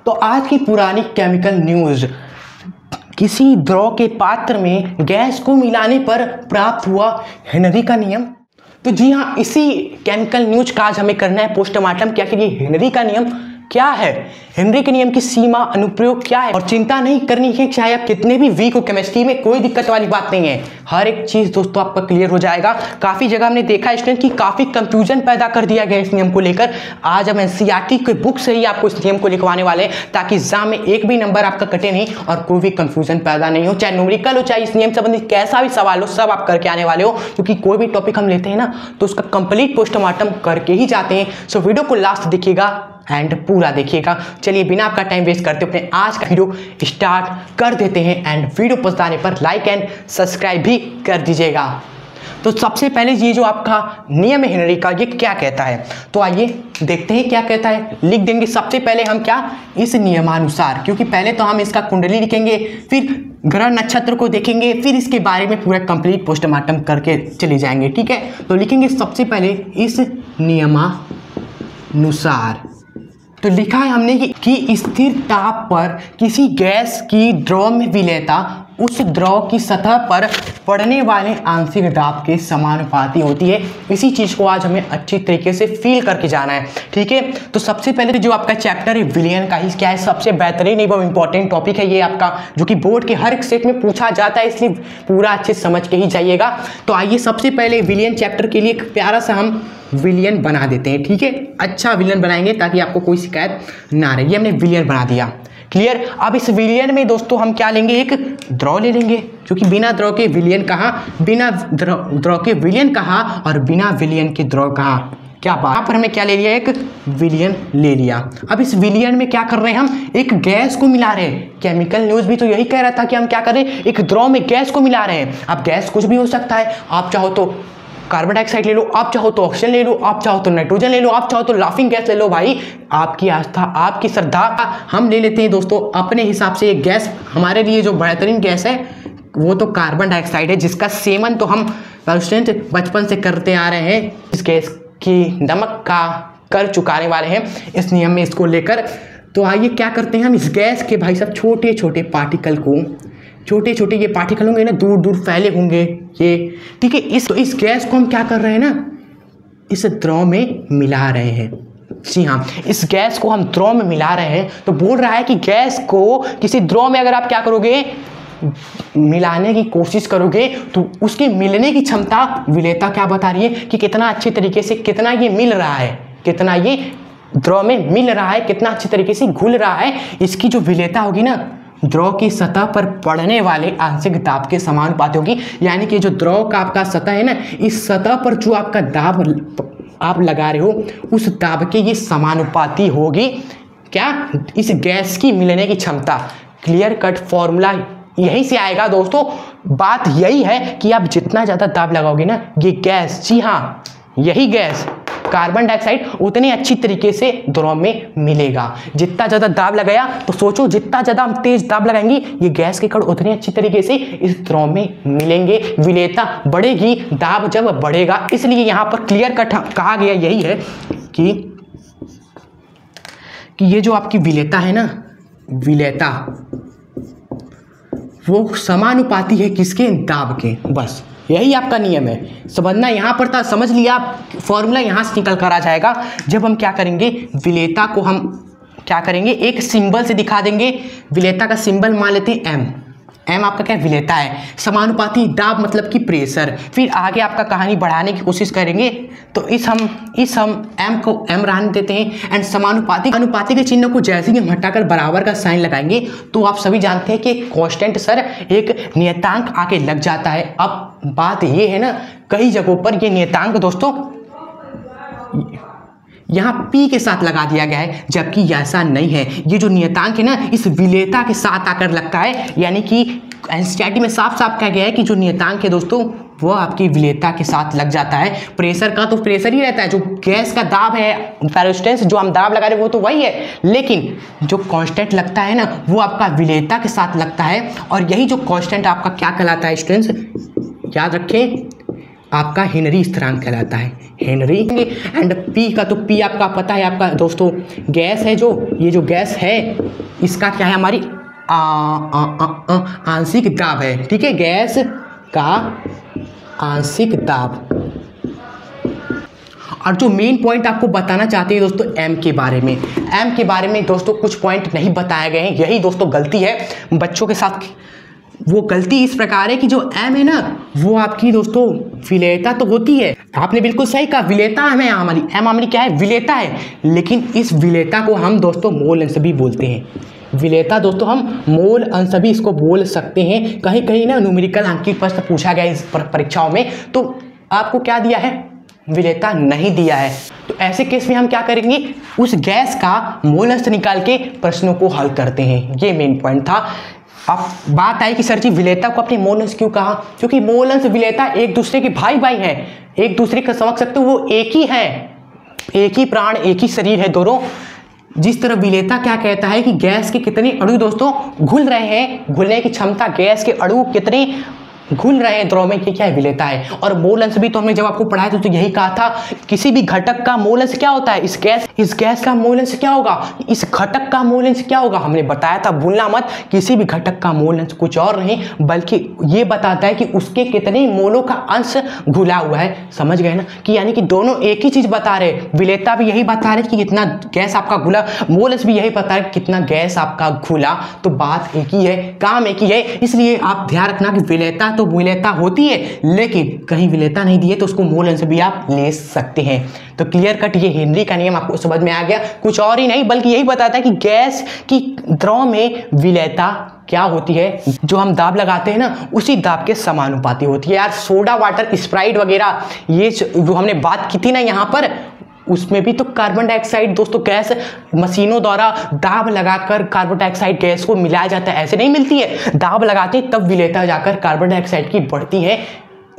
तो आज की पुरानी केमिकल न्यूज़, किसी द्रव के पात्र में गैस को मिलाने पर प्राप्त हुआ हेनरी का नियम। तो जी हाँ, इसी केमिकल न्यूज का आज हमें करना है पोस्टमार्टम। क्या कि हेनरी का नियम क्या है, हेनरी के नियम की सीमा अनुप्रयोग क्या है, और चिंता नहीं करनी है चाहे आप कितने भी वीक हो केमिस्ट्री में, कोई दिक्कत वाली बात नहीं है। हर एक चीज दोस्तों आपका क्लियर हो जाएगा। काफी जगह हमने देखा स्टूडेंट की काफी कंफ्यूजन पैदा कर दिया गया इस नियम को लेकर। आज हम एनसीईआरटी के बुक से ही आपको इस नियम को लिखवाने वाले हैं ताकि एग्जाम में एक भी नंबर आपका कटे नहीं और कोई भी कंफ्यूजन पैदा नहीं हो, चाहे न्यूमेरिकल हो चाहे इस नियम संबंधित कैसा भी सवाल हो, सब आप करके आने वाले हो। क्योंकि कोई भी टॉपिक हम लेते हैं ना तो उसका कंप्लीट पोस्टमार्टम करके ही जाते हैं। सो वीडियो को लास्ट देखिएगा एंड पूरा देखिएगा। चलिए बिना आपका टाइम वेस्ट करते अपने आज का वीडियो स्टार्ट कर देते हैं एंड वीडियो पसंद आने पर लाइक एंड सब्सक्राइब भी कर दीजिएगा। तो सबसे पहले ये जो आपका नियम है हेनरी का, ये क्या कहता है, तो आइए देखते हैं क्या कहता है। लिख देंगे सबसे पहले हम क्या, इस नियमानुसार, क्योंकि पहले तो हम इसका कुंडली लिखेंगे, फिर ग्रह नक्षत्र को देखेंगे, फिर इसके बारे में पूरा कंप्लीट पोस्टमार्टम करके चले जाएंगे। ठीक है, तो लिखेंगे सबसे पहले इस नियमानुसार। तो लिखा है हमने कि स्थिर ताप पर किसी गैस की द्रव में विलेयता उस द्रव की सतह पर पड़ने वाले आंशिक दाब के समानुपाती होती है। इसी चीज़ को आज हमें अच्छी तरीके से फील करके जाना है। ठीक है, तो सबसे पहले जो आपका चैप्टर है विलियन का ही क्या है, सबसे बेहतरीन एवं इंपॉर्टेंट टॉपिक है ये आपका, जो कि बोर्ड के हर एक सेट में पूछा जाता है, इसलिए पूरा अच्छे समझ के ही जाइएगा। तो आइए सबसे पहले विलियन चैप्टर के लिए एक प्यारा सा हम विलियन बना देते हैं। ठीक है, अच्छा विलियन बनाएंगे ताकि आपको कोई शिकायत ना रहे। ये हमने विलियन बना दिया, क्लियर। अब इस विलियन में दोस्तों हम क्या लेंगे, एक द्रव ले लेंगे, क्योंकि बिना द्रव के विलियन कहा, बिना द्रव के विलियन कहा और बिना विलियन के द्रव कहा। क्या बात, यहाँ पर हमें क्या ले लिया, एक विलियन ले लिया। अब इस विलियन में क्या कर रहे हैं, हम एक गैस को मिला रहे हैं। केमिकल न्यूज भी तो यही कह रहा था कि हम क्या करें, एक द्रव में गैस को मिला रहे हैं। अब गैस कुछ भी हो सकता है, आप चाहो तो कार्बन डाइऑक्साइड ले लो, आप चाहो तो ऑक्सीजन ले लो, आप चाहो तो नाइट्रोजन ले लो, आप चाहो तो लाफिंग गैस ले लो। भाई आपकी आस्था, आपकी श्रद्धा। हम ले लेते हैं दोस्तों अपने हिसाब से एक गैस। हमारे लिए जो बेहतरीन गैस है वो तो कार्बन डाइऑक्साइड है, जिसका सेवन तो हम बचपन से करते आ रहे हैं। इस गैस की नमक का कर चुकाने वाले हैं इस नियम में इसको लेकर। तो आइए क्या करते हैं, हम इस गैस के भाई साहब छोटे छोटे पार्टिकल को, छोटे छोटे ये पार्टिकल होंगे ना, दूर दूर फैले होंगे ये। ठीक है, इस गैस को हम क्या कर रहे हैं ना, इस द्रव में मिला रहे हैं। जी हाँ, इस गैस को हम द्रव में मिला रहे हैं। तो बोल रहा है कि गैस को किसी द्रव में अगर आप क्या करोगे, मिलाने की कोशिश करोगे तो उसकी मिलने की क्षमता, विलेयता क्या बता रही है कि कितना अच्छे तरीके से, कितना ये मिल रहा है, कितना ये द्रव में मिल रहा है, कितना अच्छे तरीके से घुल रहा है। इसकी जो विलेयता होगी ना, द्रव की सतह पर पड़ने वाले आंशिक दाब के समानुपाती होगी। यानी कि जो द्रव का आपका सतह है ना, इस सतह पर जो आपका दाब आप लगा रहे हो, उस दाब के ये समानुपाती होगी क्या, इस गैस की मिलने की क्षमता। क्लियर कट फॉर्मूला यहीं से आएगा दोस्तों। बात यही है कि आप जितना ज़्यादा दाब लगाओगे ना, ये गैस, जी हाँ यही गैस कार्बन डाइऑक्साइड उतनी अच्छी तरीके से द्रव में मिलेगा। जितना ज़्यादा दाब लगाया तो सोचो, जितना ज़्यादा हम तेज दाब लगाएंगे ये गैस के कण उतनी अच्छी तरीके से इस द्रव में मिलेंगे। विलेयता बढ़ेगी, दाब जब बढ़ेगा। इसलिए यहाँ पर क्लियर कट कहा गया यही है कि ये जो आपकी विलेयता है ना, विलेयता वो समानुपाती है किसके, दाब के। बस यही आपका नियम है, समझना यहाँ पर था। समझ लिया, फॉर्मूला यहाँ से निकल कर आ जाएगा। जब हम क्या करेंगे, विलेयता को हम क्या करेंगे, एक सिंबल से दिखा देंगे। विलेयता का सिंबल मान लेते हैं एम। एम आपका क्या, विलेयता है। समानुपाती दाब मतलब कि प्रेशर। फिर आगे आपका कहानी बढ़ाने की कोशिश करेंगे तो इस हम एम को एम रहने देते हैं एंड समानुपाती के चिन्ह को जैसे ही हम हटाकर बराबर का साइन लगाएंगे तो आप सभी जानते हैं कि कांस्टेंट सर एक नियतांक आके लग जाता है। अब बात ये है ना, कई जगहों पर ये नियतांक दोस्तों यहाँ P के साथ लगा दिया गया है, जबकि ऐसा नहीं है। ये जो नियतांक है ना, इस विलेयता के साथ आकर लगता है। यानी कि एनसीईआरटी में साफ साफ कहा गया है कि जो नियतांक है दोस्तों वो आपकी विलेयता के साथ लग जाता है। प्रेशर का तो प्रेशर ही रहता है, जो गैस का दाब है, पेरिस्टेंस जो हम दाब लगा रहे हैं वो तो वही है, लेकिन जो कांस्टेंट लगता है ना वो आपका विलेयता के साथ लगता है। और यही जो कांस्टेंट आपका क्या कहलाता है स्टूडेंट्स, याद रखें, आपका हेनरी स्थिरांक कहलाता है, हेनरी। एंड पी का, तो पी आपका पता है आपका दोस्तों गैस है, जो ये जो गैस है इसका क्या है, हमारी आंशिक दाब है, ठीक है, गैस का आंशिक दाब। और जो मेन पॉइंट आपको बताना चाहते हैं दोस्तों एम के बारे में, एम के बारे में दोस्तों कुछ पॉइंट नहीं बताए गए हैं, यही दोस्तों गलती है बच्चों के साथ। वो गलती इस प्रकार है कि जो एम है ना वो आपकी दोस्तों विलेयता तो होती है, आपने बिल्कुल सही कहा, विलेयता है हमारी, एम हमारी क्या है, विलेयता है, लेकिन इस विलेयता को हम दोस्तों मोल अंश भी बोलते हैं। विलेयता दोस्तों हम मोल अंश भी इसको बोल सकते हैं। कहीं कहीं ना न्यूमेरिकल अंकित प्रश्न पूछा गया इस परीक्षाओं में, तो आपको क्या दिया है, विलेयता नहीं दिया है। तो ऐसे केस में हम क्या करेंगे, उस गैस का मोल अंश निकाल के प्रश्नों को हल करते हैं, ये मेन पॉइंट था। अब बात आई कि सर जी विलेयता को अपने मोल अंश क्यों कहा, क्योंकि मोल अंश विलेयता एक दूसरे के भाई भाई हैं, एक दूसरे को समझ सकते हो, वो एक ही है, एक ही प्राण, एक ही शरीर है दोनों। जिस तरह विलेयता क्या कहता है कि गैस के कितने अणु दोस्तों घुल रहे हैं, घुलने की क्षमता, गैस के अणु कितने घुल रहे हैं द्रव में, ये क्या है, विलेयता है। और मोल अंश भी तो हमने जब आपको पढ़ाया तो यही कहा था, किसी भी घटक का मोल अंश क्या होता है, इस गैस का मोल अंश क्या होगा, इस घटक का मोल अंश क्या होगा, हमने बताया था, भूलना मत, किसी भी घटक का मोल अंश कुछ और नहीं बल्कि ये बताता है कि उसके कितने मोलों का अंश घुला हुआ है। समझ गए ना, कि यानी कि दोनों एक ही चीज बता रहे, विलेयता भी यही बता रहे कि कितना गैस आपका घुला, मोल अंश भी यही बता रहे कितना गैस आपका घुला, तो बात एक ही है, काम एक ही है। इसलिए आप ध्यान रखना कि विलेयता तो विलेयता होती है, लेकिन कहीं विलेयता नहीं दी है तो उसको मोल अंश भी आप ले सकते हैं। तो क्लियर कट ये हेनरी का नियम आपको समझ में आ गया, कुछ और ही नहीं बल्कि यही बताता है कि गैस की द्रव में विलेयता क्या होती है, जो हम दाब लगाते हैं ना उसी दाब के समानुपाती होती है। यार सोडा वाटर स्प्राइट वगैरह ये जो हमने बात की थी ना यहाँ पर, उसमें भी तो कार्बन डाइऑक्साइड दोस्तों गैस मशीनों द्वारा दाब लगाकर कार्बन डाइऑक्साइड गैस को मिलाया जाता है, ऐसे नहीं मिलती है, दाब लगाते हैं तब विलेयता जाकर कार्बन डाइऑक्साइड की बढ़ती है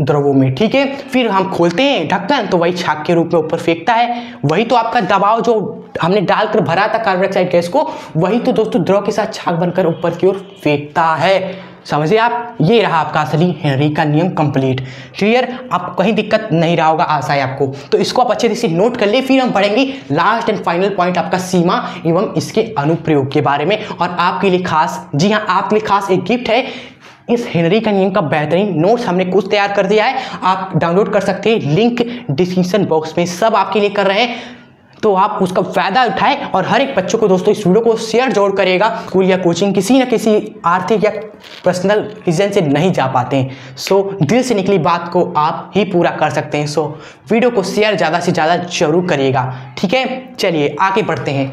द्रवों में, ठीक है। फिर हम खोलते हैं ढक्कन तो वही छाक के रूप में ऊपर फेंकता है, वही तो आपका दबाव जो हमने डालकर भरा था कार्बन डाइऑक्साइड गैस को, वही तो दोस्तों द्रव के साथ छाक बनकर ऊपर की ओर फेंकता है। समझिए आप, ये रहा आपका असली हेनरी का नियम कंप्लीट, क्लियर, आपको कहीं दिक्कत नहीं रहा होगा, आशा है आपको। तो इसको आप अच्छे से नोट कर लिए, फिर हम पढ़ेंगे लास्ट एंड फाइनल पॉइंट आपका सीमा एवं इसके अनुप्रयोग के बारे में। और आपके लिए खास, जी हाँ आपके लिए खास एक गिफ्ट है, इस हेनरी का नियम का बेहतरीन नोट्स हमने कुछ तैयार कर दिया है, आप डाउनलोड कर सकते हैं, लिंक डिस्क्रिप्शन बॉक्स में सब आपके लिए कर रहे हैं, तो आप उसका फायदा उठाएं और हर एक बच्चों को दोस्तों इस वीडियो को शेयर जरूर करिएगा। स्कूल या कोचिंग किसी न किसी आर्थिक या पर्सनल रीजन से नहीं जा पाते हैं, सो दिल से निकली बात को आप ही पूरा कर सकते हैं, सो वीडियो को शेयर ज़्यादा से ज़्यादा जरूर करिएगा, ठीक है। चलिए आगे बढ़ते हैं।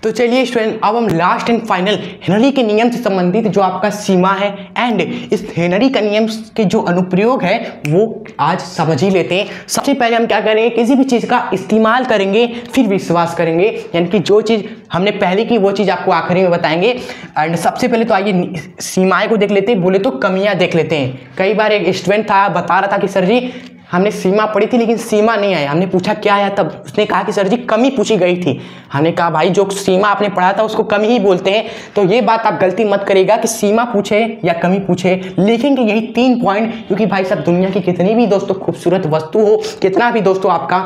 तो चलिए स्टूडेंट, अब हम लास्ट एंड फाइनल हेनरी के नियम से संबंधित जो आपका सीमा है एंड इस हेनरी का नियम के जो अनुप्रयोग है वो आज समझ ही लेते हैं। सबसे पहले हम क्या करेंगे, किसी भी चीज़ का इस्तेमाल करेंगे फिर विश्वास करेंगे, यानी कि जो चीज़ हमने पहले की वो चीज़ आपको आखिरी में बताएंगे। एंड सबसे पहले तो आइए सीमाएँ को देख लेते हैं, बोले तो कमियाँ देख लेते हैं। कई बार एक स्टूडेंट था बता रहा था कि सर जी हमने सीमा पढ़ी थी लेकिन सीमा नहीं आया, हमने पूछा क्या आया, तब उसने कहा कि सर जी कमी पूछी गई थी। हमने कहा भाई जो सीमा आपने पढ़ा था उसको कमी ही बोलते हैं, तो ये बात आप गलती मत करिएगा कि सीमा पूछे या कमी पूछे, लिखेंगे यही 3 पॉइंट, क्योंकि भाई साहब दुनिया की कितनी भी दोस्तों खूबसूरत वस्तु हो, कितना भी दोस्तों आपका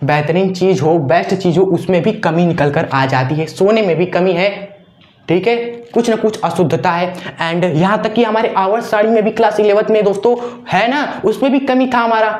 बेहतरीन चीज़ हो, बेस्ट चीज़ हो, उसमें भी कमी निकल कर आ जाती है। सोने में भी कमी है, ठीक है, कुछ ना कुछ अशुद्धता है। एंड यहाँ तक कि हमारे आवर्त साड़ी में भी क्लास 11th में दोस्तों है ना, उसमें भी कमी था हमारा,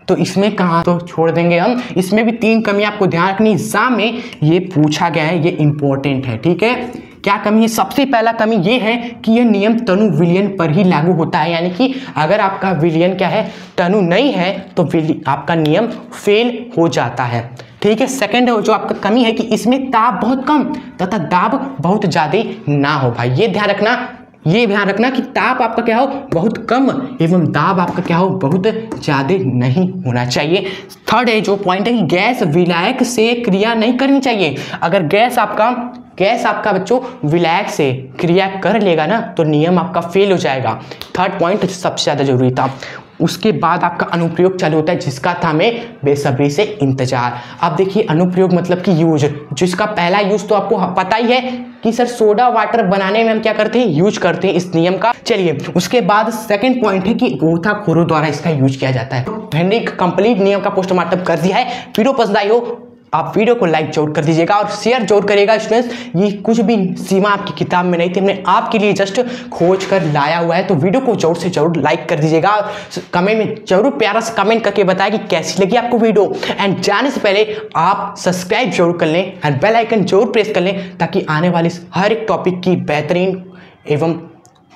तो इसमें कहाँ तो छोड़ देंगे हम, इसमें भी 3 कमी आपको ध्यान रखनी, एग्जाम में ये पूछा गया है, ये इंपॉर्टेंट है, ठीक है। क्या कमी है, सबसे पहला कमी ये है कि यह नियम तनु विलयन पर ही लागू होता है, यानी कि अगर आपका विलयन क्या है, तनु नहीं है तो आपका नियम फेल हो जाता है, ठीक है। सेकंड जो आपका कमी है कि इसमें ताप बहुत कम तथा दाब बहुत ज़्यादा ना हो, भाई ये ध्यान रखना कि ताप आपका क्या हो बहुत कम एवं दाब आपका क्या हो बहुत ज़्यादा नहीं होना चाहिए। थर्ड है जो पॉइंट है कि गैस विलायक से क्रिया नहीं करनी चाहिए। अगर गैस आपका बच्चों विलायक से क्रिया कर लेगा ना तो नियम आपका फेल हो जाएगा। थर्ड पॉइंट सबसे ज़्यादा जरूरी था। उसके बाद आपका अनुप्रयोग चालू होता है, जिसका था हमें बेसब्री से इंतजार। अब देखिए अनुप्रयोग मतलब कि यूज, जिसका पहला यूज तो आपको पता ही है कि सर सोडा वाटर बनाने में हम क्या करते हैं, यूज करते हैं इस नियम का। चलिए उसके बाद सेकंड पॉइंट है कि गोताखोरों द्वारा इसका यूज किया जाता है। मैंने एक कंप्लीट नियम का पोस्टमार्टम कर दिया है। वीडियो पसंद आई हो आप वीडियो को लाइक जरूर कर दीजिएगा और शेयर जरूर करिएगा। स्टूडेंट्स ये कुछ भी सीमा आपकी किताब में नहीं थी, हमने आपके लिए जस्ट खोज कर लाया हुआ है, तो वीडियो को जरूर से जरूर लाइक कर दीजिएगा। कमेंट में जरूर प्यारा सा कमेंट करके बताएं कि कैसी लगी आपको वीडियो। एंड जाने से पहले आप सब्सक्राइब जरूर कर लें एंड बेल आइकन जरूर प्रेस कर लें, ताकि आने वाले हर एक टॉपिक की बेहतरीन एवं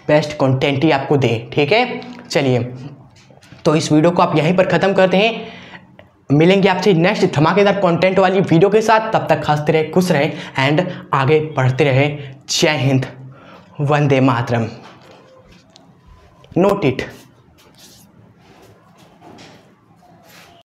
बेस्ट कंटेंट ही आपको दे। ठीक है, चलिए तो इस वीडियो को आप यहीं पर ख़त्म करते हैं। मिलेंगे आपसे नेक्स्ट धमाकेदार कंटेंट वाली वीडियो के साथ। तब तक हंसते रहे, खुश रहे एंड आगे बढ़ते रहे। जय हिंद, वंदे मातरम। Note it.